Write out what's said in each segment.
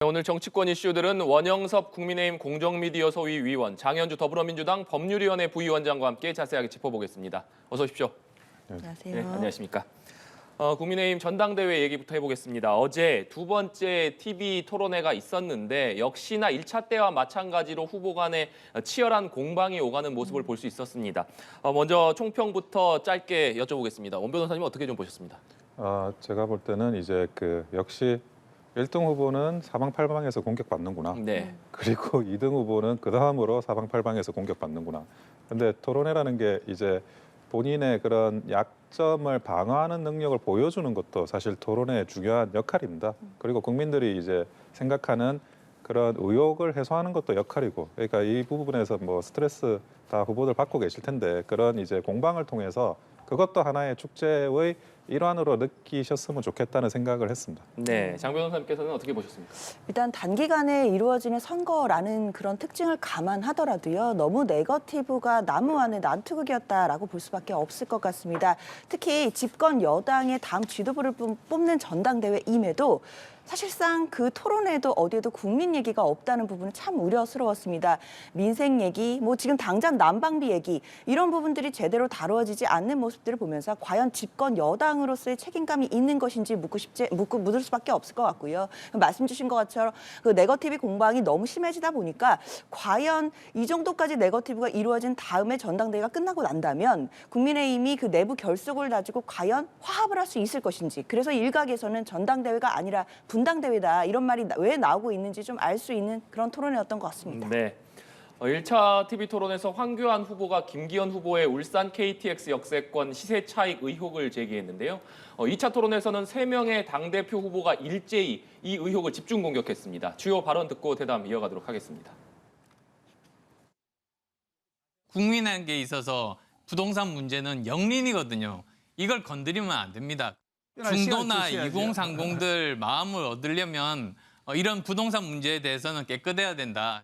오늘 정치권 이슈들은 원영섭 국민의힘 공정미디어 소위 위원, 장현주 더불어민주당 법률위원회 부위원장과 함께 자세하게 짚어보겠습니다. 어서 오십시오. 안녕하세요. 네, 안녕하십니까. 국민의힘 전당대회 얘기부터 해보겠습니다. 어제 두 번째 TV 토론회가 있었는데 역시나 1차 때와 마찬가지로 후보 간의 치열한 공방이 오가는 모습을 볼 수 있었습니다. 먼저 총평부터 짧게 여쭤보겠습니다. 원 변호사님 어떻게 좀 보셨습니다? 제가 볼 때는 이제 역시 1등 후보는 사방팔방에서 공격받는구나. 네. 그리고 2등 후보는 그 다음으로 사방팔방에서 공격받는구나. 근데 토론회라는 게 이제 본인의 그런 약점을 방어하는 능력을 보여주는 것도 사실 토론회의 중요한 역할입니다. 그리고 국민들이 이제 생각하는 그런 의혹을 해소하는 것도 역할이고, 그러니까 이 부분에서 뭐 스트레스 다 후보들 받고 계실 텐데 그런 이제 공방을 통해서 그것도 하나의 축제의 일환으로 느끼셨으면 좋겠다는 생각을 했습니다. 네, 장 변호사님께서는 어떻게 보셨습니까? 일단 단기간에 이루어지는 선거라는 그런 특징을 감안하더라도요. 너무 네거티브가 나무 안에 난투극이었다라고 볼 수밖에 없을 것 같습니다. 특히 집권 여당의 다음 지도부를 뽑는 전당대회임에도 사실상 그 토론회도 어디에도 국민 얘기가 없다는 부분은 참 우려스러웠습니다. 민생 얘기, 뭐 지금 당장 난방비 얘기 이런 부분들이 제대로 다루어지지 않는 모습들을 보면서 과연 집권 여당으로서의 책임감이 있는 것인지 묻을 수밖에 없을 것 같고요. 말씀 주신 것처럼 그 네거티브 공방이 너무 심해지다 보니까 과연 이 정도까지 네거티브가 이루어진 다음에 전당대회가 끝나고 난다면 국민의힘이 그 내부 결속을 가지고 과연 화합을 할 수 있을 것인지, 그래서 일각에서는 전당대회가 아니라 분당대회다 이런 말이 왜 나오고 있는지 좀 알 수 있는 그런 토론회였던 것 같습니다. 네. 1차 TV 토론에서 황교안 후보가 김기현 후보의 울산 KTX 역세권 시세 차익 의혹을 제기했는데요. 2차 토론에서는 3명의 당대표 후보가 일제히 이 의혹을 집중 공격했습니다. 주요 발언 듣고 대담 이어가도록 하겠습니다. 국민에게 있어서 부동산 문제는 영린이거든요. 이걸 건드리면 안 됩니다. 중도나 2030들 마음을 얻으려면 이런 부동산 문제에 대해서는 깨끗해야 된다.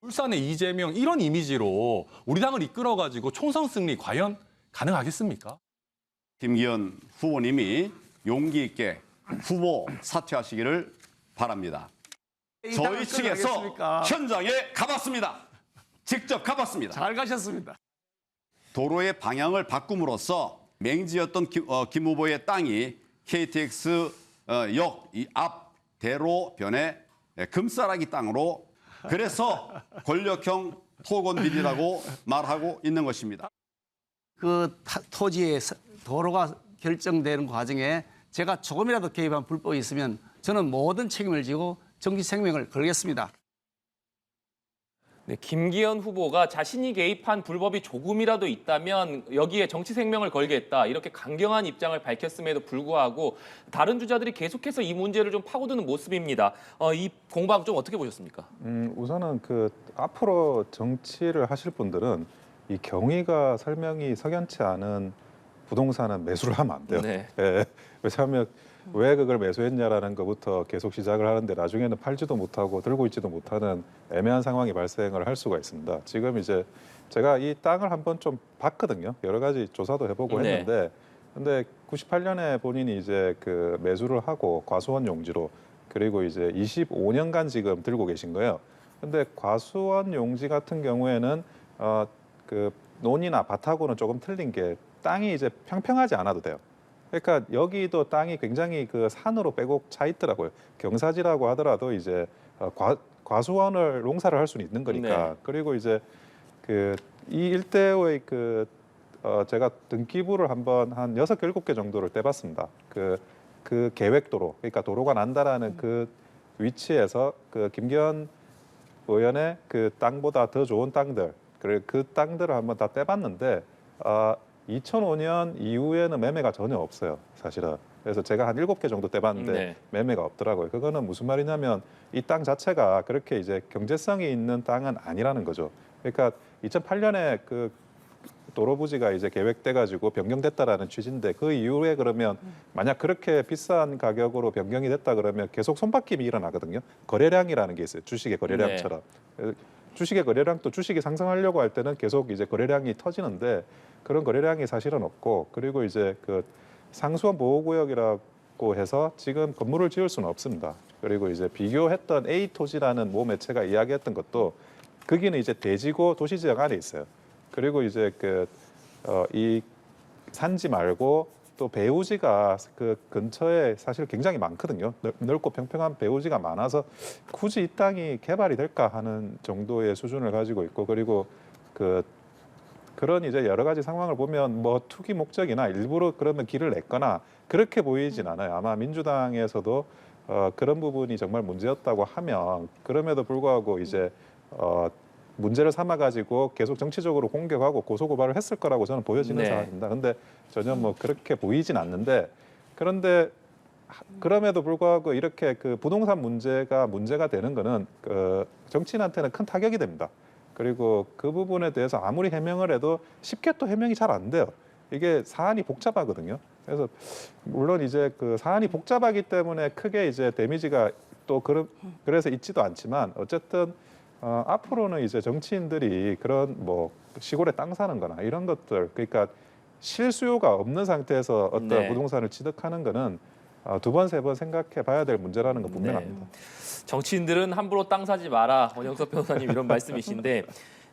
울산의 이재명 이런 이미지로 우리 당을 이끌어가지고 총선 승리 과연 가능하겠습니까? 김기현 후보님이 용기 있게 후보 사퇴하시기를 바랍니다. 저희 측에서 현장에 가봤습니다. 직접 가봤습니다. 잘 가셨습니다. 도로의 방향을 바꿈으로써 맹지였던 김 후보의 땅이 KTX 역 앞 대로변의 금싸라기 땅으로, 그래서 권력형 토건 비리라고 말하고 있는 것입니다. 그 토지의 도로가 결정되는 과정에 제가 조금이라도 개입한 불법이 있으면 저는 모든 책임을 지고 정치 생명을 걸겠습니다. 네, 김기현 후보가 자신이 개입한 불법이 조금이라도 있다면 여기에 정치 생명을 걸겠다 이렇게 강경한 입장을 밝혔음에도 불구하고 다른 주자들이 계속해서 이 문제를 좀 파고드는 모습입니다. 이 공방 좀 어떻게 보셨습니까? 우선은 앞으로 정치를 하실 분들은 이 경위가 설명이 석연치 않은 부동산은 매수를 하면 안 돼요. 네. 예. 왜냐하면 왜 그걸 매수했냐라는 것부터 계속 시작을 하는데 나중에는 팔지도 못하고 들고 있지도 못하는 애매한 상황이 발생을 할 수가 있습니다. 지금 이제 제가 이 땅을 한번 좀 봤거든요. 여러 가지 조사도 해보고 네. 했는데, 근데 98년에 본인이 이제 매수를 하고 과수원 용지로, 그리고 이제 25년간 지금 들고 계신 거예요. 근데 과수원 용지 같은 경우에는 논이나 밭하고는 조금 틀린 게 땅이 이제 평평하지 않아도 돼요. 그러니까 여기도 땅이 굉장히 산으로 빼곡 차 있더라고요. 경사지라고 하더라도 이제 과수원을 농사를 할 수는 있는 거니까. 네. 그리고 이제 이 일대의 제가 등기부를 한번 한 6, 7개 정도를 떼봤습니다. 그 계획도로, 그러니까 도로가 난다라는 그 위치에서 김기현 의원의 땅보다 더 좋은 땅들, 그 땅들을 한번 다 떼봤는데 2005년 이후에는 매매가 전혀 없어요, 사실은. 그래서 제가 한 7개 정도 떼봤는데 네. 매매가 없더라고요. 그거는 무슨 말이냐면 이 땅 자체가 그렇게 이제 경제성이 있는 땅은 아니라는 거죠. 그러니까 2008년에 도로 부지가 이제 계획돼가지고 변경됐다라는 취지인데, 그 이후에 그러면 만약 그렇게 비싼 가격으로 변경이 됐다 그러면 계속 손바뀜이 일어나거든요. 거래량이라는 게 있어요. 주식의 거래량처럼. 주식의 거래량도 주식이 상승하려고 할 때는 계속 이제 거래량이 터지는데 그런 거래량이 사실은 없고, 그리고 이제 상수원 보호구역이라고 해서 지금 건물을 지을 수는 없습니다. 그리고 이제 비교했던 A 토지라는 모 매체가 이야기했던 것도 거기는 이제 대지고 도시지역 안에 있어요. 그리고 이제 이 산지 말고 또 배우지가 그 근처에 사실 굉장히 많거든요. 넓고 평평한 배우지가 많아서 굳이 이 땅이 개발이 될까 하는 정도의 수준을 가지고 있고, 그리고 그런 이제 여러 가지 상황을 보면 뭐 투기 목적이나 일부러 그러면 길을 냈거나 그렇게 보이진 않아요. 아마 민주당에서도 그런 부분이 정말 문제였다고 하면 그럼에도 불구하고 이제 문제를 삼아 가지고 계속 정치적으로 공격하고 고소고발을 했을 거라고 저는 보여지는 네. 상황입니다. 근데 전혀 뭐 그렇게 보이진 않는데, 그런데 그럼에도 불구하고 이렇게 그 부동산 문제가 되는 거는 정치인한테는 큰 타격이 됩니다. 그리고 그 부분에 대해서 아무리 해명을 해도 쉽게 또 해명이 잘 안 돼요. 이게 사안이 복잡하거든요. 그래서 물론 이제 그 사안이 복잡하기 때문에 크게 이제 데미지가 또 그래서 있지도 않지만, 어쨌든 앞으로는 이제 정치인들이 그런 뭐 시골에 땅 사는 거나 이런 것들, 그러니까 실수요가 없는 상태에서 어떤 네. 부동산을 취득하는 거는 두 번, 세 번 생각해 봐야 될 문제라는 건 분명합니다. 정치인들은 함부로 땅 사지 마라. 원영석 변호사님 이런 말씀이신데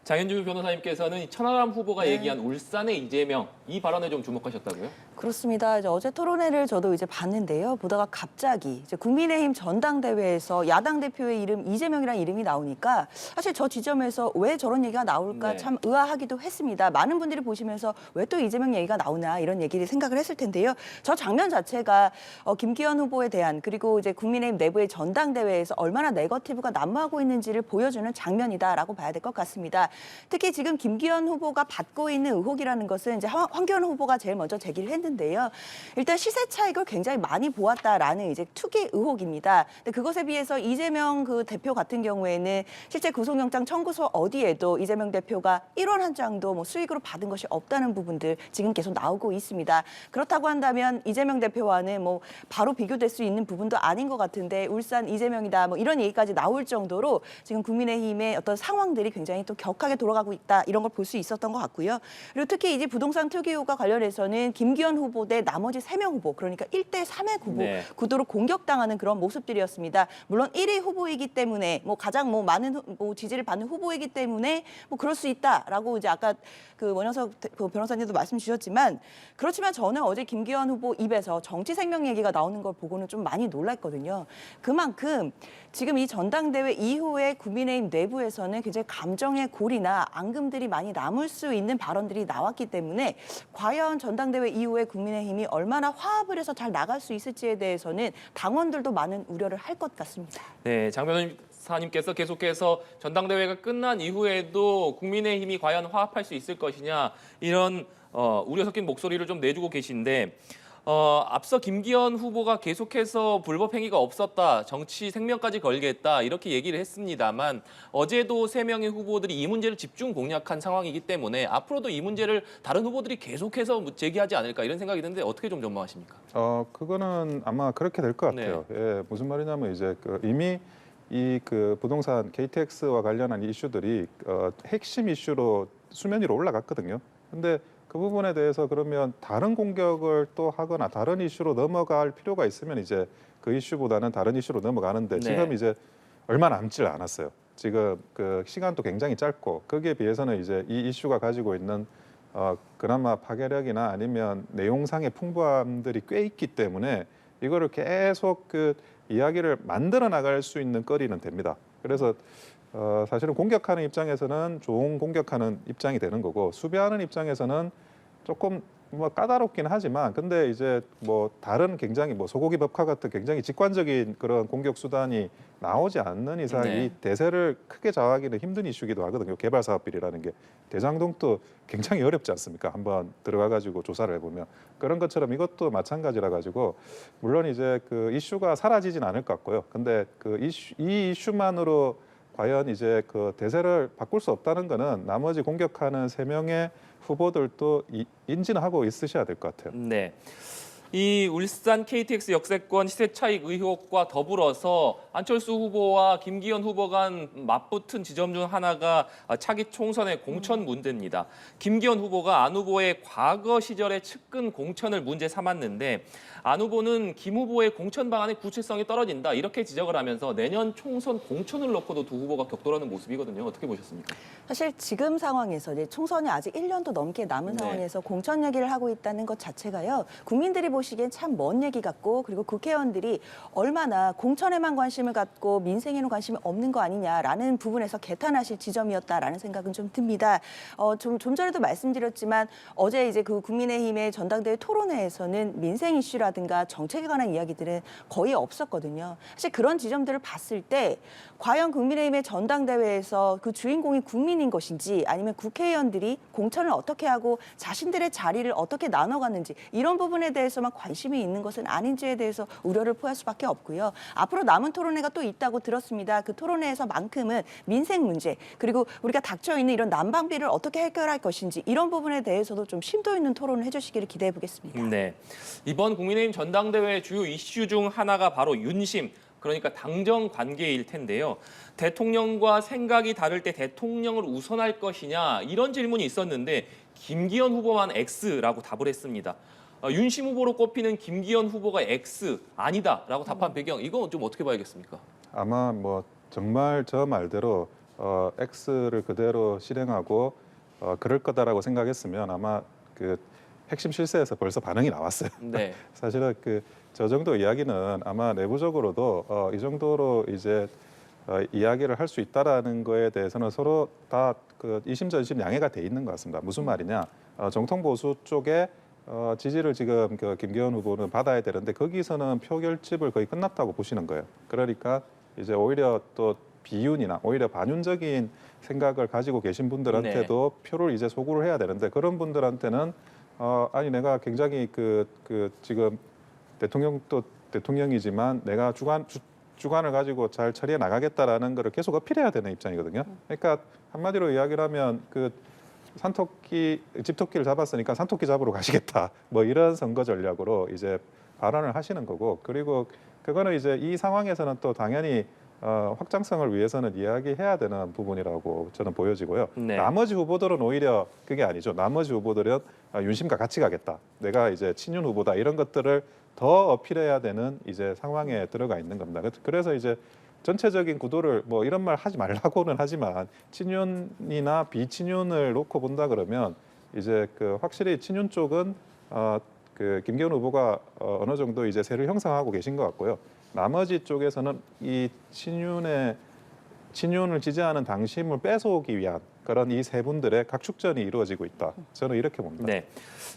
장현주 변호사님께서는 천하람 후보가 얘기한 울산의 이재명 이 발언에 좀 주목하셨다고요? 그렇습니다. 이제 어제 토론회를 저도 이제 봤는데요. 보다가 갑자기 이제 국민의힘 전당대회에서 야당 대표의 이름 이재명이라는 이름이 나오니까 사실 저 지점에서 왜 저런 얘기가 나올까 네. 참 의아하기도 했습니다. 많은 분들이 보시면서 왜 또 이재명 얘기가 나오나 이런 얘기를 생각을 했을 텐데요. 저 장면 자체가 김기현 후보에 대한, 그리고 이제 국민의힘 내부의 전당대회에서 얼마나 네거티브가 난무하고 있는지를 보여주는 장면이다라고 봐야 될 것 같습니다. 특히 지금 김기현 후보가 받고 있는 의혹이라는 것은 이제 황교안 후보가 제일 먼저 제기를 했는데요. 일단 시세 차익을 굉장히 많이 보았다라는 이제 투기 의혹입니다. 근데 그것에 비해서 이재명 그 대표 같은 경우에는 실제 구속영장 청구서 어디에도 이재명 대표가 1원 한 장도 뭐 수익으로 받은 것이 없다는 부분들 지금 계속 나오고 있습니다. 그렇다고 한다면 이재명 대표와는 뭐 바로 비교될 수 있는 부분도 아닌 것 같은데 울산 이재명이다 뭐 이런 얘기까지 나올 정도로 지금 국민의힘의 어떤 상황들이 굉장히 또 격하게 돌아가고 있다 이런 걸 볼 수 있었던 것 같고요. 그리고 특히 이제 부동산 투기 의혹과 관련해서는 김기현 후보 대 나머지 3명 후보, 그러니까 1대 3의 후보 네. 구도로 공격당하는 그런 모습들이었습니다. 물론 1위 후보이기 때문에 뭐 가장 뭐 많은 지지를 받는 후보이기 때문에 뭐 그럴 수 있다라고 이제 아까 그 원영석 변호사님도 말씀 주셨지만, 그렇지만 저는 어제 김기현 후보 입에서 정치 생명 얘기가 나오는 걸 보고는 좀 많이 놀랐거든요. 그만큼 지금 이 전당대회 이후에 국민의힘 내부에서는 굉장히 감정의 골이나 앙금들이 많이 남을 수 있는 발언들이 나왔기 때문에 과연 전당대회 이후에 국민의힘이 얼마나 화합을 해서 잘 나갈 수 있을지에 대해서는 당원들도 많은 우려를 할 것 같습니다. 네, 장 변호사님께서 계속해서 전당대회가 끝난 이후에도 국민의힘이 과연 화합할 수 있을 것이냐 이런 우려 섞인 목소리를 좀 내주고 계신데 앞서 김기현 후보가 계속해서 불법 행위가 없었다, 정치 생명까지 걸겠다 이렇게 얘기를 했습니다만 어제도 3명의 후보들이 이 문제를 집중 공략한 상황이기 때문에 앞으로도 이 문제를 다른 후보들이 계속해서 제기하지 않을까 이런 생각이 드는데 어떻게 좀 전망하십니까? 그거는 아마 그렇게 될 것 같아요. 예, 무슨 말이냐면 이제 이미 이 부동산 KTX와 관련한 이슈들이 핵심 이슈로 수면 위로 올라갔거든요. 근데 그 부분에 대해서 그러면 다른 공격을 또 하거나 다른 이슈로 넘어갈 필요가 있으면 이제 그 이슈보다는 다른 이슈로 넘어가는데 네. 지금 이제 얼마 남질 않았어요. 지금 그 시간도 굉장히 짧고 거기에 비해서는 이제 이 이슈가 가지고 있는 그나마 파괴력이나 아니면 내용상의 풍부함들이 꽤 있기 때문에 이거를 계속 이야기를 만들어 나갈 수 있는 거리는 됩니다. 그래서 사실은 공격하는 입장에서는 좋은 공격하는 입장이 되는 거고, 수비하는 입장에서는 조금 뭐 까다롭긴 하지만 근데 이제 뭐 다른 굉장히 뭐 소고기 법화 같은 굉장히 직관적인 그런 공격 수단이 나오지 않는 이상 네. 이 대세를 크게 좌우하기는 힘든 이슈기도 하거든요. 개발 사업 비리라는 게 대장동도 굉장히 어렵지 않습니까? 한번 들어가 가지고 조사를 해보면 그런 것처럼 이것도 마찬가지라 가지고 물론 이제 그 이슈가 사라지진 않을 것 같고요. 근데 이 이슈만으로 과연 이제 그 대세를 바꿀 수 없다는 거는 나머지 공격하는 3명의 후보들도 인지는 하고 있으셔야 될 것 같아요. 네. 이 울산 KTX 역세권 시세 차익 의혹과 더불어서 안철수 후보와 김기현 후보 간 맞붙은 지점 중 하나가 차기 총선의 공천 문제입니다. 김기현 후보가 안 후보의 과거 시절의 측근 공천을 문제 삼았는데 안 후보는 김 후보의 공천 방안의 구체성이 떨어진다 이렇게 지적을 하면서 내년 총선 공천을 놓고도 두 후보가 격돌하는 모습이거든요. 어떻게 보셨습니까? 사실 지금 상황에서 이제 총선이 아직 1년도 넘게 남은 네. 상황에서 공천 얘기를 하고 있다는 것 자체가요. 국민들이 보시기엔 참 먼 얘기 같고 그리고 국회의원들이 얼마나 공천에만 관심을 갖고 민생에는 관심이 없는 거 아니냐라는 부분에서 개탄하실 지점이었다라는 생각은 좀 듭니다. 좀 전에도 말씀드렸지만 어제 이제 그 국민의힘의 전당대회 토론회에서는 민생 이슈라든가 정책에 관한 이야기들은 거의 없었거든요. 사실 그런 지점들을 봤을 때 과연 국민의힘의 전당대회에서 그 주인공이 국민인 것인지 아니면 국회의원들이 공천을 어떻게 하고 자신들의 자리를 어떻게 나눠갔는지 이런 부분에 대해서만 관심이 있는 것은 아닌지에 대해서 우려를 표할 수밖에 없고요. 앞으로 남은 토론회가 또 있다고 들었습니다. 그 토론회에서만큼은 민생 문제 그리고 우리가 닥쳐 있는 이런 난방비를 어떻게 해결할 것인지 이런 부분에 대해서도 좀 심도 있는 토론을 해주시기를 기대해 보겠습니다. 네, 이번 국민의힘 전당대회 주요 이슈 중 하나가 바로 윤심, 그러니까 당정 관계일 텐데요. 대통령과 생각이 다를 때 대통령을 우선할 것이냐 이런 질문이 있었는데 김기현 후보만 X라고 답을 했습니다. 윤심 후보로 꼽히는 김기현 후보가 X 아니다라고 답한 배경 이건 좀 어떻게 봐야겠습니까? 아마 뭐 정말 저 말대로 X를 그대로 실행하고 그럴 거다라고 생각했으면 아마 그 핵심 실세에서 벌써 반응이 나왔어요. 네. 사실은 저 정도 이야기는 아마 내부적으로도 이 정도로 이제 이야기를 할 수 있다라는 거에 대해서는 서로 다 그 이심전심 양해가 돼 있는 것 같습니다. 무슨 말이냐? 정통 보수 쪽에 지지를 지금 그 김기현 후보는 받아야 되는데 거기서는 표 결집을 거의 끝났다고 보시는 거예요. 그러니까 이제 오히려 또 비윤이나 오히려 반윤적인 생각을 가지고 계신 분들한테도 표를 이제 소구를 해야 되는데 그런 분들한테는 아니 내가 굉장히 지금 대통령도 대통령이지만 내가 주관을 가지고 잘 처리해 나가겠다라는 거를 계속 어필해야 되는 입장이거든요. 그러니까 한마디로 이야기를 하면 집토끼를 잡았으니까 산토끼 잡으러 가시겠다. 뭐 이런 선거 전략으로 이제 발언을 하시는 거고 그리고 그거는 이제 이 상황에서는 또 당연히 확장성을 위해서는 이야기해야 되는 부분이라고 저는 보여지고요. 네. 나머지 후보들은 오히려 그게 아니죠. 나머지 후보들은 윤심과 같이 가겠다. 내가 이제 친윤 후보다 이런 것들을 더 어필해야 되는 이제 상황에 들어가 있는 겁니다. 그래서 이제 전체적인 구도를 뭐 이런 말 하지 말라고는 하지만 친윤이나 비친윤을 놓고 본다 그러면 이제 확실히 친윤 쪽은 김기현 후보가 어느 정도 이제 세를 형성하고 계신 것 같고요. 나머지 쪽에서는 이 친윤을 지지하는 당심을 뺏어오기 위한 그런 이 세 분들의 각축전이 이루어지고 있다. 저는 이렇게 봅니다. 네.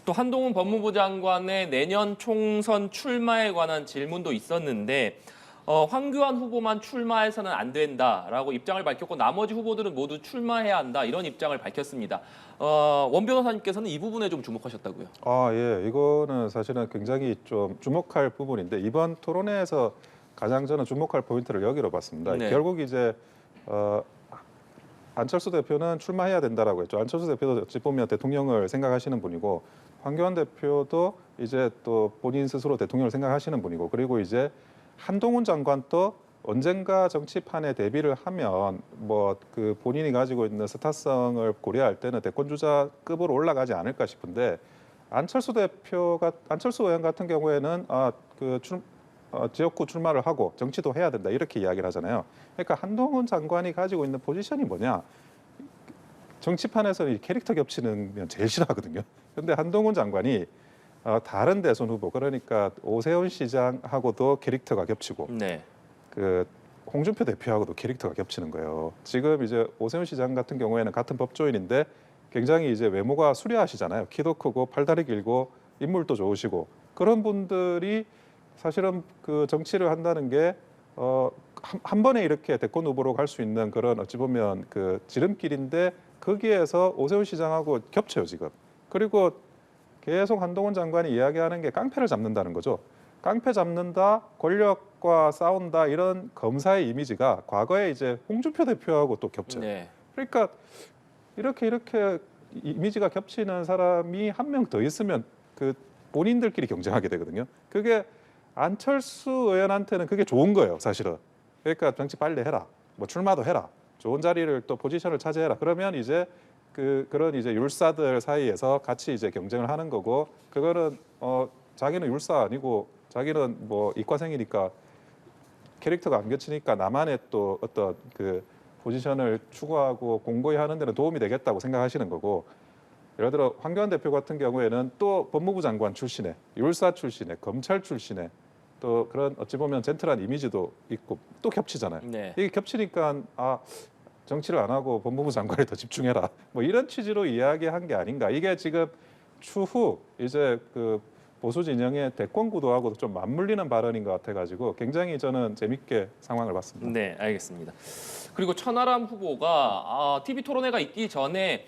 또 한동훈 법무부 장관의 내년 총선 출마에 관한 질문도 있었는데 황교안 후보만 출마해서는 안 된다라고 입장을 밝혔고 나머지 후보들은 모두 출마해야 한다 이런 입장을 밝혔습니다. 원 변호사님께서는 이 부분에 좀 주목하셨다고요? 예, 이거는 사실은 굉장히 좀 주목할 부분인데 이번 토론회에서 가장 저는 주목할 포인트를 여기로 봤습니다. 네. 결국 이제 안철수 대표는 출마해야 된다라고 했죠. 안철수 대표도 어찌 보면 대통령을 생각하시는 분이고 황교안 대표도 이제 또 본인 스스로 대통령을 생각하시는 분이고 그리고 이제 한동훈 장관도 언젠가 정치판에 데뷔를 하면 본인이 가지고 있는 스타성을 고려할 때는 대권 주자급으로 올라가지 않을까 싶은데 안철수 의원 같은 경우에는 지역구 출마를 하고 정치도 해야 된다 이렇게 이야기를 하잖아요. 그러니까 한동훈 장관이 가지고 있는 포지션이 뭐냐? 정치판에서 이 캐릭터 겹치는 면 제일 싫어하거든요. 그런데 한동훈 장관이 다른 대선 후보 그러니까 오세훈 시장하고도 캐릭터가 겹치고 네. 홍준표 대표하고도 캐릭터가 겹치는 거예요. 지금 이제 오세훈 시장 같은 경우에는 같은 법조인인데 굉장히 이제 외모가 수려하시잖아요. 키도 크고 팔다리 길고 인물도 좋으시고 그런 분들이 사실은 정치를 한다는 게 한 번에 이렇게 대권 후보로 갈 수 있는 그런 어찌 보면 지름길인데 거기에서 오세훈 시장하고 겹쳐요 지금. 그리고 계속 한동훈 장관이 이야기하는 게 깡패를 잡는다는 거죠. 깡패 잡는다, 권력과 싸운다 이런 검사의 이미지가 과거에 이제 홍준표 대표하고 또 겹쳐요. 네. 그러니까 이렇게 이미지가 겹치는 사람이 한 명 더 있으면 본인들끼리 경쟁하게 되거든요. 그게 안철수 의원한테는 그게 좋은 거예요, 사실은. 그러니까 정치 빨리 해라, 뭐 출마도 해라, 좋은 자리를 또 포지션을 차지해라. 그러면 이제 그런 이제 율사들 사이에서 같이 이제 경쟁을 하는 거고, 그거는 자기는 율사 아니고 자기는 뭐 이과생이니까 캐릭터가 안 겹치니까 나만의 또 어떤 그 포지션을 추구하고 공고히 하는 데는 도움이 되겠다고 생각하시는 거고, 예를 들어 황교안 대표 같은 경우에는 또 법무부 장관 출신의, 율사 출신의, 검찰 출신의 또 그런 어찌 보면 젠틀한 이미지도 있고 또 겹치잖아요. 네. 이게 겹치니까 정치를 안 하고 법무부 장관에 더 집중해라, 뭐 이런 취지로 이야기한 게 아닌가. 이게 지금 추후 이제 그 보수 진영의 대권 구도하고도 좀 맞물리는 발언인 것 같아가지고 굉장히 저는 재밌게 상황을 봤습니다. 네, 알겠습니다. 그리고 천하람 후보가 TV 토론회가 있기 전에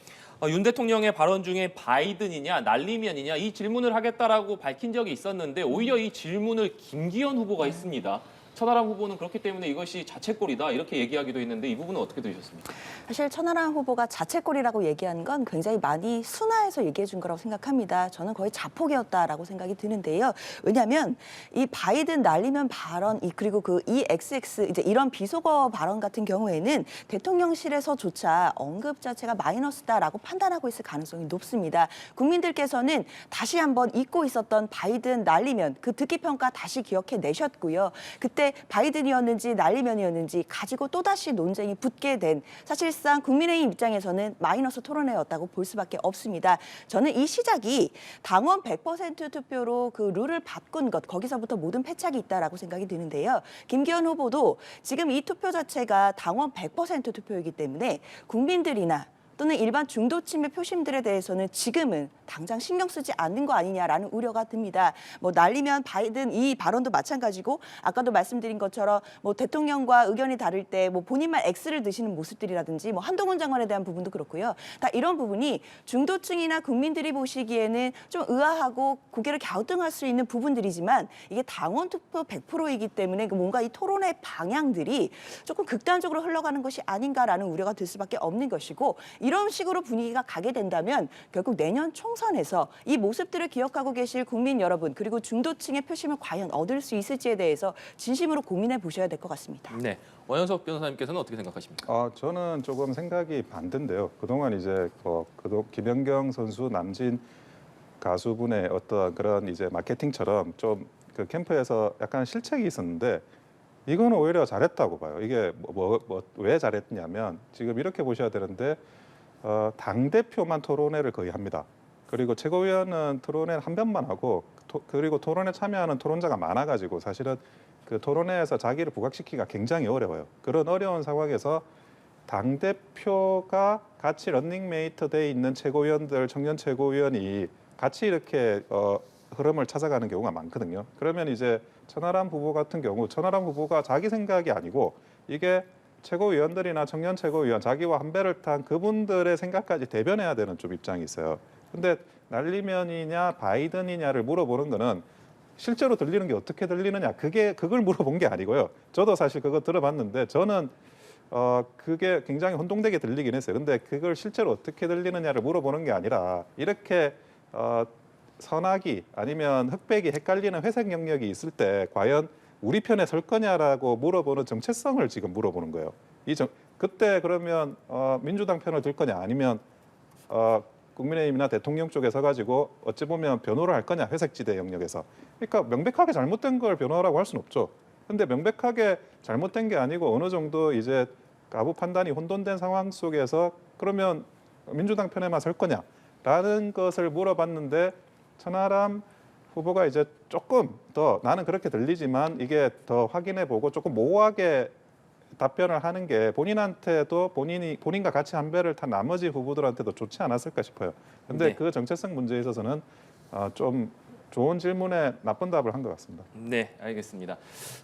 윤 대통령의 발언 중에 바이든이냐 날리면이냐 이 질문을 하겠다라고 밝힌 적이 있었는데 오히려 이 질문을 김기현 후보가 했습니다. 천하람 후보는 그렇기 때문에 이것이 자책골이다 이렇게 얘기하기도 했는데 이 부분은 어떻게 들으셨습니까? 사실 천하람 후보가 자책골이라고 얘기한 건 굉장히 많이 순화해서 얘기해 준 거라고 생각합니다. 저는 거의 자폭이었다라고 생각이 드는데요. 왜냐하면 이 바이든 날리면 발언 그리고 그 EXX 이제 이런 비속어 발언 같은 경우에는 대통령실에서조차 언급 자체가 마이너스다라고 판단하고 있을 가능성이 높습니다. 국민들께서는 다시 한번 잊고 있었던 바이든 날리면 그 듣기 평가 다시 기억해 내셨고요. 그때 바이든이었는지 날리면이었는지 가지고 또다시 논쟁이 붙게 된 사실상 국민의힘 입장에서는 마이너스 토론회였다고 볼 수밖에 없습니다. 저는 이 시작이 당원 100% 투표로 그 룰을 바꾼 것 거기서부터 모든 패착이 있다라고 생각이 드는데요. 김기현 후보도 지금 이 투표 자체가 당원 100% 투표이기 때문에 국민들이나 또는 일반 중도층의 표심들에 대해서는 지금은 당장 신경 쓰지 않는 거 아니냐라는 우려가 듭니다. 뭐 날리면 바이든 이 발언도 마찬가지고 아까도 말씀드린 것처럼 뭐 대통령과 의견이 다를 때 뭐 본인만 X를 드시는 모습들이라든지 뭐 한동훈 장관에 대한 부분도 그렇고요. 다 이런 부분이 중도층이나 국민들이 보시기에는 좀 의아하고 고개를 갸우뚱할 수 있는 부분들이지만 이게 당원 투표 100%이기 때문에 뭔가 이 토론의 방향들이 조금 극단적으로 흘러가는 것이 아닌가라는 우려가 들 수밖에 없는 것이고 이런 식으로 분위기가 가게 된다면 결국 내년 총선에서 이 모습들을 기억하고 계실 국민 여러분 그리고 중도층의 표심을 과연 얻을 수 있을지에 대해서 진심으로 고민해 보셔야 될 것 같습니다. 네, 원현석 변호사님께서는 어떻게 생각하십니까? 저는 조금 생각이 반대인데요. 그동안 이제 김연경 선수, 남진 가수분의 어떤 그런 이제 마케팅처럼 좀 그 캠프에서 약간 실책이 있었는데 이거는 오히려 잘했다고 봐요. 이게 왜 잘했냐면 지금 이렇게 보셔야 되는데 당 대표만 토론회를 거의 합니다. 그리고 최고위원은 토론회 한 번만 하고 그리고 토론회 참여하는 토론자가 많아가지고 사실은 그 토론회에서 자기를 부각시키기가 굉장히 어려워요. 그런 어려운 상황에서 당 대표가 같이 런닝메이트 돼 있는 최고위원들, 청년 최고위원이 같이 이렇게 흐름을 찾아가는 경우가 많거든요. 그러면 이제 천하람 후보 같은 경우 천하람 후보가 자기 생각이 아니고 이게 최고위원들이나 청년 최고위원 자기와 한 배를 탄 그분들의 생각까지 대변해야 되는 좀 입장이 있어요. 근데 날리면이냐 바이든이냐를 물어보는 거는 실제로 들리는 게 어떻게 들리느냐 그걸 물어본 게 아니고요. 저도 사실 그거 들어봤는데 저는 그게 굉장히 혼동되게 들리긴 했어요. 근데 그걸 실제로 어떻게 들리느냐를 물어보는 게 아니라 이렇게 선악이 아니면 흑백이 헷갈리는 회색 영역이 있을 때 과연 우리 편에 설 거냐라고 물어보는 정체성을 지금 물어보는 거예요. 그때 그러면 민주당 편을 들 거냐 아니면 국민의힘이나 대통령 쪽에 서가지고 어찌 보면 변호를 할 거냐 회색지대 영역에서. 그러니까 명백하게 잘못된 걸 변호라고 할 수는 없죠. 근데 명백하게 잘못된 게 아니고 어느 정도 이제 가부 판단이 혼돈된 상황 속에서 그러면 민주당 편에만 설 거냐라는 것을 물어봤는데 천하람 후보가 이제 조금 더 나는 그렇게 들리지만 이게 더 확인해보고 조금 모호하게 답변을 하는 게 본인한테도 본인과 같이 한 배를 탄 나머지 후보들한테도 좋지 않았을까 싶어요. 근데 네. 그 정체성 문제에 있어서는 좀 좋은 질문에 나쁜 답을 한 것 같습니다. 네, 알겠습니다.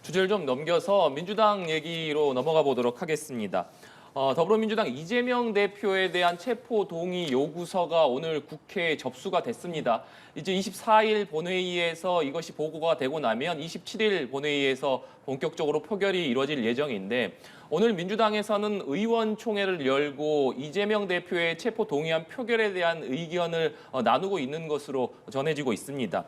주제를 좀 넘겨서 민주당 얘기로 넘어가 보도록 하겠습니다. 더불어민주당 이재명 대표에 대한 체포 동의 요구서가 오늘 국회에 접수가 됐습니다. 이제 24일 본회의에서 이것이 보고가 되고 나면 27일 본회의에서 본격적으로 표결이 이루어질 예정인데 오늘 민주당에서는 의원총회를 열고 이재명 대표의 체포 동의안 표결에 대한 의견을 나누고 있는 것으로 전해지고 있습니다.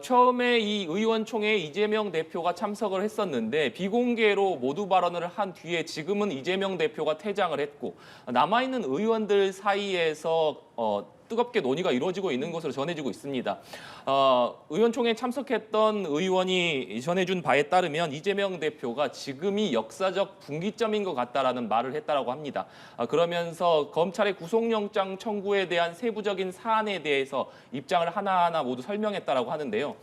처음에 이 의원총회에 이재명 대표가 참석을 했었는데 비공개로 모두 발언을 한 뒤에 지금은 이재명 대표가 퇴장을 했고 남아있는 의원들 사이에서 뜨겁게 논의가 이루어지고 있는 것으로 전해지고 있습니다. 의원총회에 참석했던 의원이 전해준 바에 따르면 이재명 대표가 지금이 역사적 분기점인 것 같다라는 말을 했다라고 합니다. 그러면서 검찰의 구속영장 청구에 대한 세부적인 사안에 대해서 입장을 하나하나 모두 설명했다라고 하는데요.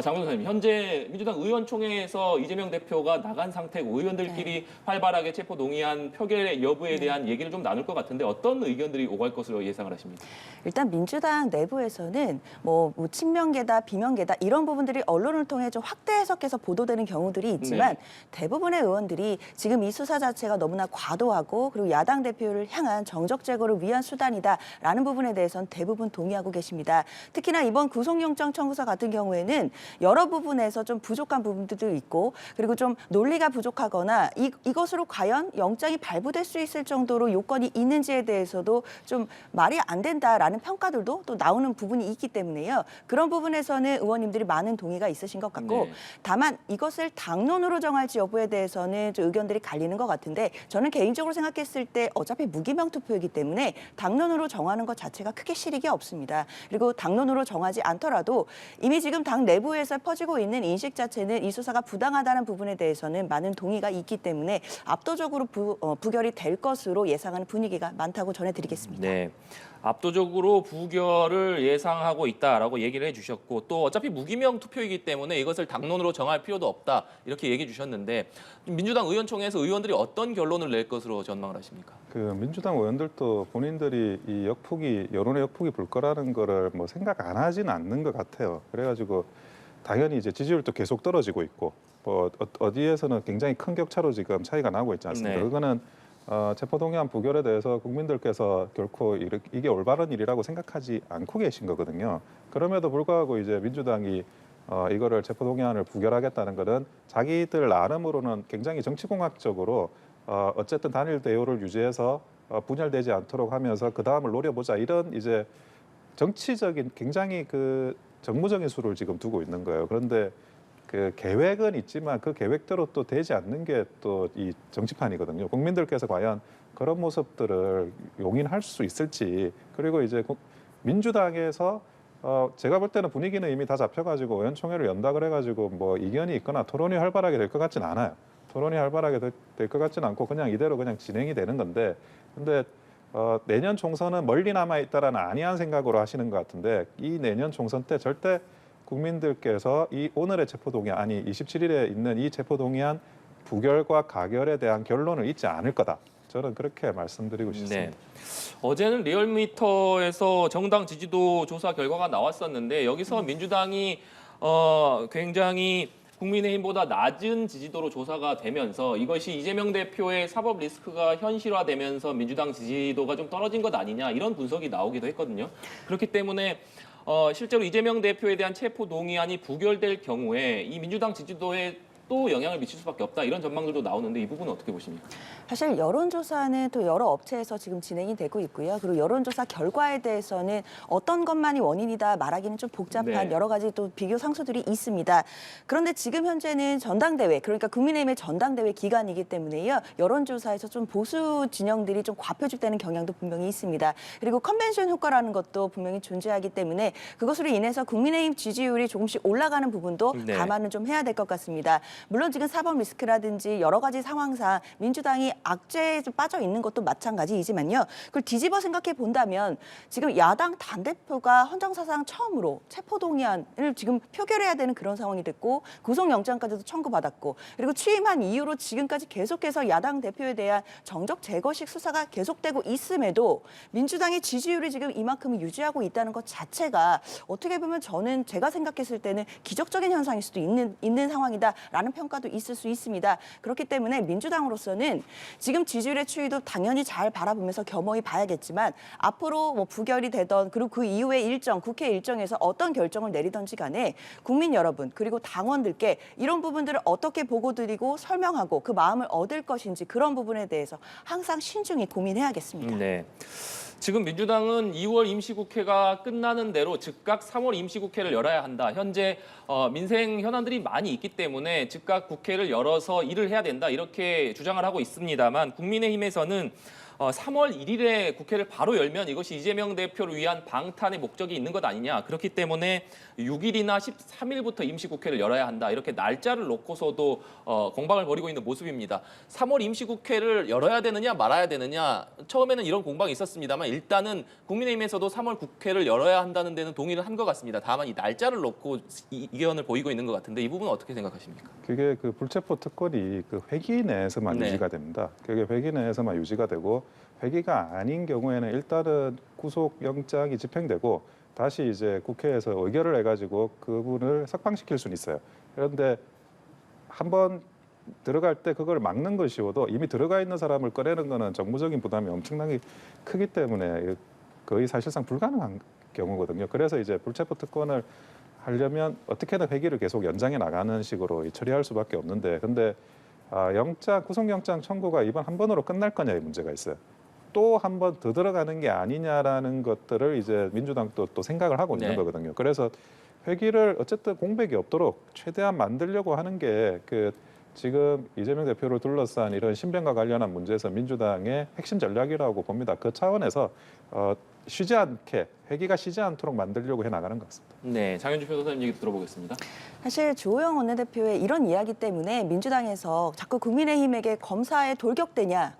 장 변호사님, 현재 민주당 의원총회에서 이재명 대표가 나간 상태고 의원들끼리 활발하게 체포 동의안 표결의 여부에 대한 얘기를 좀 나눌 것 같은데 어떤 의견들이 오갈 것으로 예상을 하십니까? 일단 민주당 내부에서는 뭐 친명계다, 비명계다 이런 부분들이 언론을 통해 좀 확대 해석해서 보도되는 경우들이 있지만 대부분의 의원들이 지금 이 수사 자체가 너무나 과도하고 그리고 야당 대표를 향한 정적 제거를 위한 수단이다라는 부분에 대해서는 대부분 동의하고 계십니다. 특히나 이번 구속영장 청구서 같은 경우에는 여러 부분에서 좀 부족한 부분들도 있고 그리고 좀 논리가 부족하거나 이것으로 과연 영장이 발부될 수 있을 정도로 요건이 있는지에 대해서도 좀 말이 안 된다라는 평가들도 또 나오는 부분이 있기 때문에요. 그런 부분에서는 의원님들이 많은 동의가 있으신 것 같고 다만 이것을 당론으로 정할지 여부에 대해서는 좀 의견들이 갈리는 것 같은데 저는 개인적으로 생각했을 때 어차피 무기명 투표이기 때문에 당론으로 정하는 것 자체가 크게 실익이 없습니다. 그리고 당론으로 정하지 않더라도 이미 지금 당 내부에서 퍼지고 있는 인식 자체는 이 수사가 부당하다는 부분에 대해서는 많은 동의가 있기 때문에 압도적으로 부결이 될 것으로 예상하는 분위기가 많다고 전해드리겠습니다. 네. 압도적으로 부결을 예상하고 있다라고 얘기를 해주셨고 또 어차피 무기명 투표이기 때문에 이것을 당론으로 정할 필요도 없다 이렇게 얘기해 주셨는데 민주당 의원총회에서 의원들이 어떤 결론을 낼 것으로 전망을 하십니까? 그 민주당 의원들도 본인들이 이 여론의 역풍이 불 거라는 거를 뭐 생각 안 하지는 않는 것 같아요. 그래가지고 당연히 이제 지지율도 계속 떨어지고 있고 뭐 어디에서는 굉장히 큰 격차로 지금 차이가 나고 있지 않습니까? 네. 그거는 체포동의안 부결에 대해서 국민들께서 결코 이게 올바른 일이라고 생각하지 않고 계신 거거든요. 그럼에도 불구하고 이제 민주당이 이거를 체포동의안을 부결하겠다는 것은 자기들 나름으로는 굉장히 정치공학적으로 어쨌든 단일 대우를 유지해서 분열되지 않도록 하면서 그 다음을 노려보자 이런 이제 정치적인 굉장히 그 정무적인 수를 지금 두고 있는 거예요. 그런데 그 계획은 있지만 그 계획대로 또 되지 않는 게 또 이 정치판이거든요. 국민들께서 과연 그런 모습들을 용인할 수 있을지 그리고 이제 민주당에서 제가 볼 때는 분위기는 이미 다 잡혀가지고 의원총회를 연다 그래가지고 뭐 이견이 있거나 토론이 활발하게 될 것 같진 않아요. 토론이 활발하게 될 것 같지는 않고 그냥 이대로 그냥 진행이 되는 건데 근데 내년 총선은 멀리 남아 있다라는 안이한 생각으로 하시는 것 같은데 이 내년 총선 때 절대 국민들께서 이 오늘의 체포동의안 아니 27일에 있는 이 체포동의안 부결과 가결에 대한 결론을 잊지 않을 거다. 저는 그렇게 말씀드리고 싶습니다. 네. 어제는 리얼미터에서 정당 지지도 조사 결과가 나왔었는데 여기서 민주당이 굉장히 국민의힘보다 낮은 지지도로 조사가 되면서 이것이 이재명 대표의 사법 리스크가 현실화되면서 민주당 지지도가 좀 떨어진 것 아니냐 이런 분석이 나오기도 했거든요. 그렇기 때문에 실제로 이재명 대표에 대한 체포 동의안이 부결될 경우에 이 민주당 지지도에 또 영향을 미칠 수밖에 없다 이런 전망들도 나오는데 이 부분은 어떻게 보십니까? 사실 여론조사는 또 여러 업체에서 지금 진행이 되고 있고요. 그리고 여론조사 결과에 대해서는 어떤 것만이 원인이다 말하기는 좀 복잡한 여러 가지 또 비교 상수들이 있습니다. 그런데 지금 현재는 전당대회, 그러니까 국민의힘의 전당대회 기간이기 때문에요. 여론조사에서 좀 보수 진영들이 좀 과표집되는 경향도 분명히 있습니다. 그리고 컨벤션 효과라는 것도 분명히 존재하기 때문에 그것으로 인해서 국민의힘 지지율이 조금씩 올라가는 부분도 감안은 좀 해야 될 것 같습니다. 물론 지금 사법 리스크라든지 여러 가지 상황상 민주당이 악재에 좀 빠져 있는 것도 마찬가지이지만요. 그걸 뒤집어 생각해 본다면 지금 야당 당대표가 헌정사상 처음으로 체포동의안을 지금 표결해야 되는 그런 상황이 됐고 구속영장까지도 청구받았고 그리고 취임한 이후로 지금까지 계속해서 야당 대표에 대한 정적 제거식 수사가 계속되고 있음에도 민주당의 지지율이 지금 이만큼 유지하고 있다는 것 자체가 어떻게 보면 저는 제가 생각했을 때는 기적적인 현상일 수도 있는 상황이다라는 있다라는 평가도 있을 수 있습니다. 그렇기 때문에 민주당으로서는 지금 지지율의 추이도 당연히 잘 바라보면서 겸허히 봐야겠지만 앞으로 뭐 부결이 되던 그리고 그 이후의 일정, 국회 일정에서 어떤 결정을 내리던지 간에 국민 여러분 그리고 당원들께 이런 부분들을 어떻게 보고 드리고 설명하고 그 마음을 얻을 것인지 그런 부분에 대해서 항상 신중히 고민해야겠습니다. 네. 지금 민주당은 2월 임시국회가 끝나는 대로 즉각 3월 임시국회를 열어야 한다. 현재 민생 현안들이 많이 있기 때문에 즉각 국회를 열어서 일을 해야 된다. 이렇게 주장을 하고 있습니다만 국민의힘에서는 3월 1일에 국회를 바로 열면 이것이 이재명 대표를 위한 방탄의 목적이 있는 것 아니냐. 그렇기 때문에 6일이나 13일부터 임시국회를 열어야 한다. 이렇게 날짜를 놓고서도 공방을 벌이고 있는 모습입니다. 3월 임시국회를 열어야 되느냐 말아야 되느냐. 처음에는 이런 공방이 있었습니다만 일단은 국민의힘에서도 3월 국회를 열어야 한다는 데는 동의를 한 것 같습니다. 다만 이 날짜를 놓고 이견을 보이고 있는 것 같은데 이 부분은 어떻게 생각하십니까? 그게 그 불체포 특권이 그 회기 내에서만 네. 유지가 됩니다. 그게 회기 내에서만 유지가 되고 회기가 아닌 경우에는 일단은 구속영장이 집행되고 다시 이제 국회에서 의결을 해가지고 그분을 석방시킬 수는 있어요. 그런데 한번 들어갈 때 그걸 막는 걸 쉬워도 이미 들어가 있는 사람을 꺼내는 거는 정무적인 부담이 엄청나게 크기 때문에 거의 사실상 불가능한 경우거든요. 그래서 이제 불체포 특권을 하려면 어떻게든 회기를 계속 연장해 나가는 식으로 처리할 수밖에 없는데 근데 구속영장 청구가 이번 한 번으로 끝날 거냐의 문제가 있어요. 또 한 번 더 들어가는 게 아니냐라는 것들을 이제 민주당도 또 생각을 하고 있는 네. 거거든요. 그래서 회기를 어쨌든 공백이 없도록 최대한 만들려고 하는 게 그 지금 이재명 대표를 둘러싼 이런 신변과 관련한 문제에서 민주당의 핵심 전략이라고 봅니다. 그 차원에서 쉬지 않게 회기가 쉬지 않도록 만들려고 해 나가는 것 같습니다. 네, 장현주 변호사님 얘기 들어보겠습니다. 사실 주호영 원내대표의 이런 이야기 때문에 민주당에서 자꾸 국민의힘에게 검찰 돌격되냐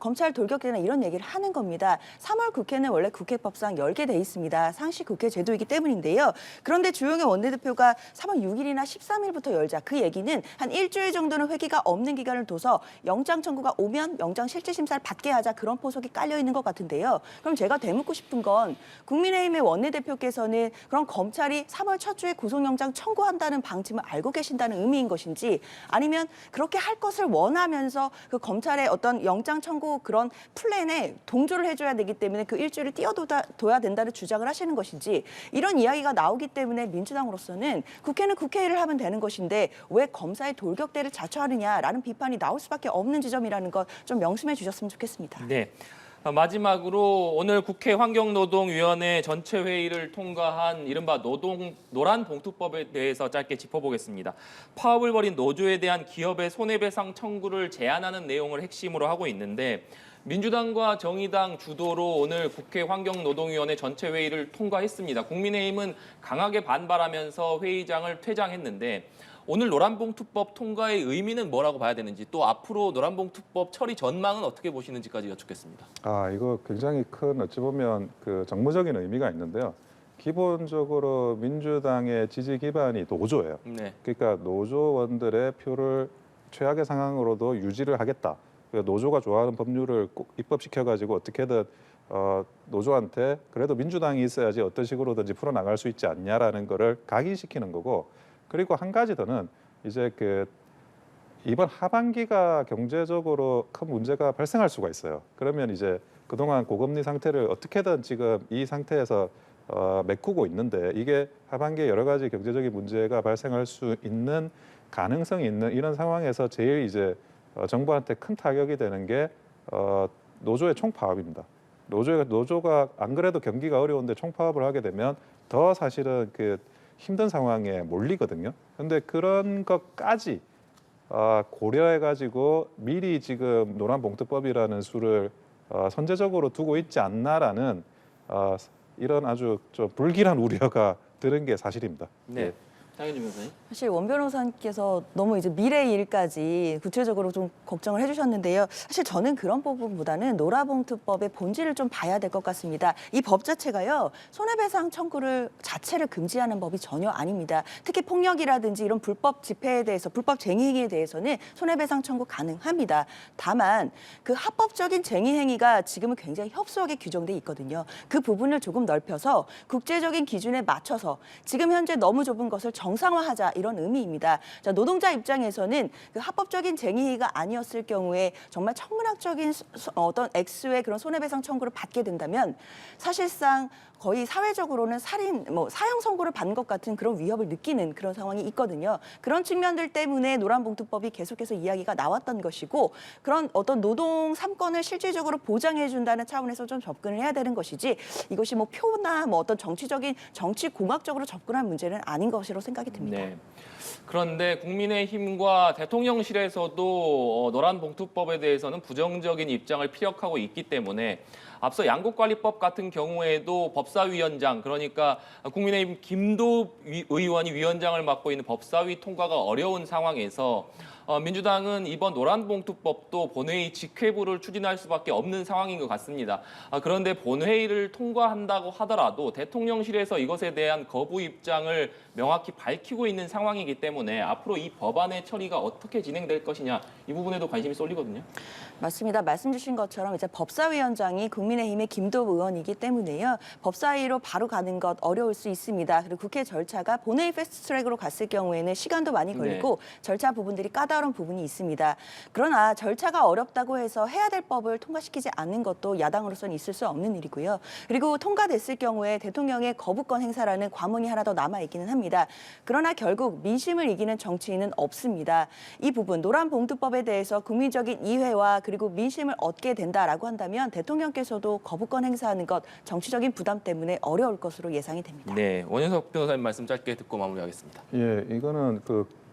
이런 얘기를 하는 겁니다. 3월 국회는 원래 국회법상 열게 돼 있습니다. 상시 국회 제도이기 때문인데요. 그런데 주호영 원내대표가 3월 6일이나 13일부터 열자 그 얘기는 한 일주일 정도는 회기가 없는 기간을 둬서 영장 청구가 오면 영장 실질 심사를 받게 하자 그런 포석이 깔려 있는 것 같은데요. 그럼 제가 되묻고 싶은 건 국민의힘의 원내대표께서는 그럼 검찰이 3월 첫 주에 구속영장 청구한다는 방침을 알고 계신다는 의미인 것인지 아니면 그렇게 할 것을 원하면서 그 검찰의 어떤 영장 청구 그런 플랜에 동조를 해줘야 되기 때문에 그 일주일을 띄워둬야 된다는 주장을 하시는 것인지 이런 이야기가 나오기 때문에 민주당으로서는 국회는 국회 일을 하면 되는 것인데 왜 검사의 돌격대를 자처하느냐라는 비판이 나올 수밖에 없는 지점이라는 것 좀 명심해 주셨으면 좋겠습니다. 네. 마지막으로 오늘 국회 환경노동위원회 전체 회의를 통과한 이른바 노란 봉투법에 대해서 짧게 짚어보겠습니다. 파업을 벌인 노조에 대한 기업의 손해배상 청구를 제한하는 내용을 핵심으로 하고 있는데 민주당과 정의당 주도로 오늘 국회 환경노동위원회 전체 회의를 통과했습니다. 국민의힘은 강하게 반발하면서 회의장을 퇴장했는데 오늘 노란봉투법 통과의 의미는 뭐라고 봐야 되는지 또 앞으로 노란봉투법 처리 전망은 어떻게 보시는지까지 여쭙겠습니다. 이거 굉장히 큰 어찌 보면 그 정무적인 의미가 있는데요. 기본적으로 민주당의 지지 기반이 노조예요. 네. 그러니까 노조원들의 표를 최악의 상황으로도 유지를 하겠다. 노조가 좋아하는 법률을 꼭 입법시켜가지고 어떻게든 노조한테 그래도 민주당이 있어야지 어떤 식으로든지 풀어나갈 수 있지 않냐라는 거를 각인시키는 거고 그리고 한 가지 더는 이제 그 이번 하반기가 경제적으로 큰 문제가 발생할 수가 있어요. 그러면 이제 그동안 고금리 상태를 어떻게든 지금 이 상태에서 메꾸고 있는데 이게 하반기에 여러 가지 경제적인 문제가 발생할 수 있는 가능성이 있는 이런 상황에서 제일 이제 정부한테 큰 타격이 되는 게 노조의 총파업입니다. 노조가 안 그래도 경기가 어려운데 총파업을 하게 되면 더 사실은 그 힘든 상황에 몰리거든요. 그런데 그런 것까지 고려해가지고 미리 지금 노란봉투법이라는 수를 선제적으로 두고 있지 않나라는 이런 아주 좀 불길한 우려가 드는 게 사실입니다. 네. 장현주 변호사님. 사실 원 변호사님께서 너무 이제 미래 일까지 구체적으로 좀 걱정을 해주셨는데요. 사실 저는 그런 부분보다는 노란봉투법의 본질을 좀 봐야 될 것 같습니다. 이 법 자체가요. 손해배상 청구를 자체를 금지하는 법이 전혀 아닙니다. 특히 폭력이라든지 이런 불법 집회에 대해서 불법 쟁의 행위에 대해서는 손해배상 청구 가능합니다. 다만 그 합법적인 쟁의 행위가 지금은 굉장히 협소하게 규정돼 있거든요. 그 부분을 조금 넓혀서 국제적인 기준에 맞춰서 지금 현재 너무 좁은 것을 정상화하자 이런 의미입니다. 자, 노동자 입장에서는 그 합법적인 쟁의가 아니었을 경우에 정말 천문학적인 어떤 액수의 그런 손해배상 청구를 받게 된다면 사실상 거의 사회적으로는 살인, 사형 선고를 받는 것 같은 그런 위협을 느끼는 그런 상황이 있거든요. 그런 측면들 때문에 노란봉투법이 계속해서 이야기가 나왔던 것이고 그런 어떤 노동 3권을 실질적으로 보장해준다는 차원에서 좀 접근을 해야 되는 것이지 이것이 뭐 표나 어떤 정치적인 정치공학적으로 접근할 문제는 아닌 것으로 생각이 듭니다. 네. 그런데 국민의힘과 대통령실에서도 노란봉투법에 대해서는 부정적인 입장을 피력하고 있기 때문에 앞서 양국관리법 같은 경우에도 법사위원장, 그러니까 국민의힘 김도읍 의원이 위원장을 맡고 있는 법사위 통과가 어려운 상황에서 민주당은 이번 노란봉투법도 본회의 직회부를 추진할 수밖에 없는 상황인 것 같습니다. 그런데 본회의를 통과한다고 하더라도 대통령실에서 이것에 대한 거부 입장을 명확히 밝히고 있는 상황이기 때문에 앞으로 이 법안의 처리가 어떻게 진행될 것이냐 이 부분에도 관심이 쏠리거든요. 맞습니다. 말씀 주신 것처럼 이제 법사위원장이 국민의힘의 김도읍 의원이기 때문에요. 법사위로 바로 가는 것 어려울 수 있습니다. 그리고 국회 절차가 본회의 패스트트랙으로 갔을 경우에는 시간도 많이 걸리고 절차 부분들이 까다로운 부분이 있습니다. 그러나 절차가 어렵다고 해서 해야 될 법을 통과시키지 않는 것도 야당으로서는 있을 수 없는 일이고요. 그리고 통과됐을 경우에 대통령의 거부권 행사라는 과문이 하나 더 남아있기는 합니다. 그러나 결국 민심을 이기는 정치인은 없습니다. 이 부분 노란봉투법에 대해서 국민적인 이해와 그리고 민심을 얻게 된다라고 한다면 대통령께서도 거부권 행사하는 것 정치적인 부담 때문에 어려울 것으로 예상이 됩니다. 네, 원현석 변호사님 말씀 짧게 듣고 마무리하겠습니다. 예, 이거는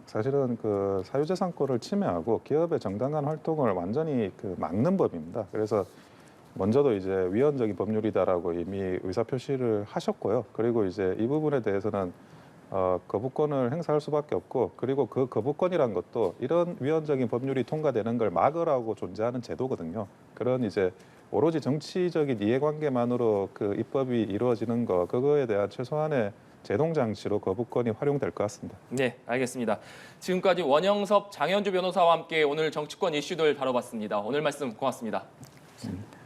사실은 사유재산권을 침해하고 기업의 정당한 활동을 완전히 막는 법입니다. 그래서 먼저도 이제 위헌적인 법률이다라고 이미 의사표시를 하셨고요. 그리고 이제 이 부분에 대해서는 거부권을 행사할 수밖에 없고 그리고 그 거부권이란 것도 이런 위헌적인 법률이 통과되는 걸 막으라고 존재하는 제도거든요. 그런 이제 오로지 정치적인 이해관계만으로 입법이 이루어지는 그거에 대한 최소한의 제동장치로 거부권이 활용될 것 같습니다. 네, 알겠습니다. 지금까지 원영섭, 장현주 변호사와 함께 오늘 정치권 이슈들 다뤄봤습니다. 오늘 말씀 고맙습니다. 감사합니다.